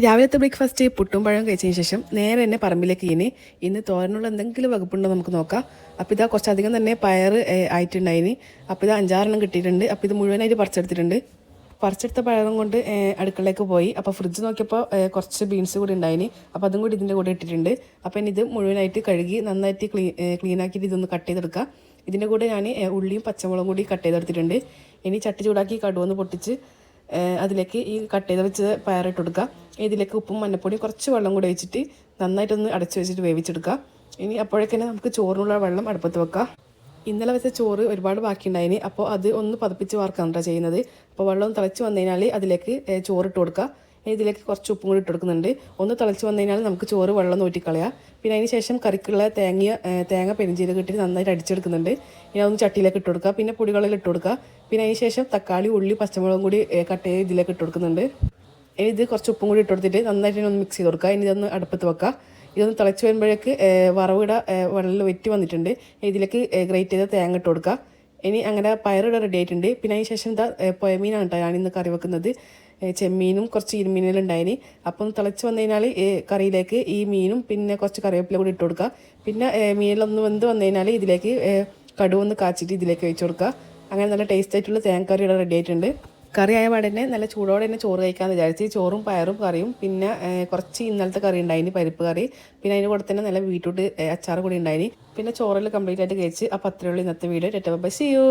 രാവിലത്തെ ബ്രേക്ക്ഫാസ്റ്റ് പുട്ടും പഴം കഴിച്ചതിന് ശേഷം നേരെ തന്നെ പറമ്പിലേക്ക് ഇന്ന് തോരനുള്ള എന്തെങ്കിലും വകുപ്പുണ്ടോ നമുക്ക് നോക്കാം. അപ്പോൾ ഇതാ കുറച്ചധികം തന്നെ പയർ ആയിട്ടുണ്ടായിന്. അപ്പോൾ ഇത് 5-6 കിട്ടിയിട്ടുണ്ട്. അപ്പോൾ ഇത് മുഴുവനായിട്ട് പറിച്ചെടുത്തിട്ടുണ്ട്. പറിച്ചെടുത്ത പഴം കൊണ്ട് അടുക്കളയിലേക്ക് പോയി. അപ്പോൾ ഫ്രിഡ്ജ് നോക്കിയപ്പോൾ കുറച്ച് ബീൻസ് കൂടി ഉണ്ടായിന്. അപ്പോൾ അതും കൂടി ഇതിൻ്റെ കൂടെ ഇട്ടിട്ടുണ്ട്. അപ്പോൾ ഇനി ഇത് മുഴുവനായിട്ട് കഴുകി നന്നായിട്ട് ക്ലീൻ ആക്കിയിട്ട് ഇതൊന്ന് കട്ട് ചെയ്തെടുക്കുക. ഇതിൻ്റെ കൂടെ ഞാൻ ഉള്ളിയും പച്ചമുളകും കൂടി കട്ട് ചെയ്തെടുത്തിട്ടുണ്ട്. ഇനി ചട്ടി ചൂടാക്കി കടുവൊന്ന് പൊട്ടിച്ച് അതിലേക്ക് ഈ കട്ട് ചെയ്ത് വെച്ച് പയറിട്ട് കൊടുക്കുക. ഇതിലേക്ക് ഉപ്പും മഞ്ഞപ്പൊടിയും കുറച്ച് വെള്ളം കൂടി ഒഴിച്ചിട്ട് നന്നായിട്ടൊന്ന് അടച്ചു വെച്ചിട്ട് വേവിച്ചെടുക്കുക. ഇനി അപ്പോഴേക്കന്നെ നമുക്ക് ചോറിനുള്ള വെള്ളം അടുപ്പത്ത് വെക്കാം. ഇന്നലെ വെച്ച ചോറ് ഒരുപാട് ബാക്കിയുണ്ടായിന്. അപ്പോൾ അത് ഒന്ന് പതിപ്പിച്ച് വാർക്കാണ് ചെയ്യുന്നത്. അപ്പോൾ വെള്ളം തിളച്ച് വന്നു കഴിഞ്ഞാൽ അതിലേക്ക് ചോറിട്ട് കൊടുക്കുക. ഇതിലേക്ക് കുറച്ച് ഉപ്പും കൂടി ഇട്ട് കൊടുക്കുന്നുണ്ട്. ഒന്ന് തിളച്ച് വന്നു കഴിഞ്ഞാൽ നമുക്ക് ചോറ് വെള്ളം ഊറ്റിക്കളയാം. പിന്നെ അതിന് ശേഷം കറിക്കുള്ള തേങ്ങ പെരിഞ്ചീരകം ഇട്ടിട്ട് നന്നായിട്ട് അടിച്ചെടുക്കുന്നുണ്ട്. ഇനി അതൊന്ന് ചട്ടിയിലേക്ക് ഇട്ട് കൊടുക്കുക. പിന്നെ പൊടികളിൽ ഇട്ട് കൊടുക്കുക. പിന്നെ അതിന് ശേഷം തക്കാളി, ഉള്ളി, പച്ചമുളകും കൂടി കട്ട് ചെയ്ത് ഇതിലേക്ക് ഇട്ട് കൊടുക്കുന്നുണ്ട്. ഇനി ഇത് കുറച്ച് ഉപ്പും കൂടി ഇട്ട് കൊടുത്തിട്ട് നന്നായിട്ട് ഒന്ന് മിക്സ് ചെയ്ത് കൊടുക്കുക. ഇനി ഇതൊന്ന് അടുപ്പത്ത് വെക്കുക. ഇതൊന്ന് തിളച്ച് വരുമ്പോഴേക്ക് വറവിട വെള്ളം വെറ്റി വന്നിട്ടുണ്ട്. ഇതിലേക്ക് ഗ്രേറ്റ് ചെയ്ത് തേങ്ങ ഇട്ട് കൊടുക്കുക. ഇനി അങ്ങനെ പയറിട റെഡി ആയിട്ടുണ്ട്. പിന്നെ അതിന് ശേഷം എന്താ പുഴമീനാണ് കേട്ടോ ഞാനിന്ന് കറി വെക്കുന്നത്. ചെമ്മീനും കുറച്ച് ഇരുമീനെല്ലാം ഉണ്ടായിന്. അപ്പം തിളച്ച് വന്നു കഴിഞ്ഞാൽ കറിയിലേക്ക് ഈ മീനും പിന്നെ കുറച്ച് കറിവേപ്പില കൂടി ഇട്ട് കൊടുക്കുക. പിന്നെ മീനിലൊന്ന് വെന്ത് വന്നു കഴിഞ്ഞാൽ ഇതിലേക്ക് കടുവൊന്ന് കാച്ചിട്ട് ഇതിലേക്ക് വെച്ച് കൊടുക്കുക. അങ്ങനെ നല്ല ടേസ്റ്റ് ആയിട്ടുള്ള തേങ്ങ കറി ഇവിടെ റെഡി ആയിട്ടുണ്ട്. കറി ആയ പാടെ തന്നെ നല്ല ചൂടോടെ തന്നെ ചോറ് കഴിക്കാമെന്ന് വിചാരിച്ച് ചോറും പയറും കറിയും പിന്നെ കുറച്ച് ഇന്നലത്തെ കറി ഉണ്ടായിന്, പരിപ്പ് കറി. പിന്നെ അതിന് കൂടെ തന്നെ നല്ല ബീറ്റ്റൂട്ട് അച്ചാർ കൂടി ഉണ്ടായിന്. പിന്നെ ചോറിൽ കംപ്ലീറ്റ് ആയിട്ട് കഴിച്ച്. അപ്പോൾ അത്രയുള്ള ഇന്നത്തെ വീഡിയോ. By, see you.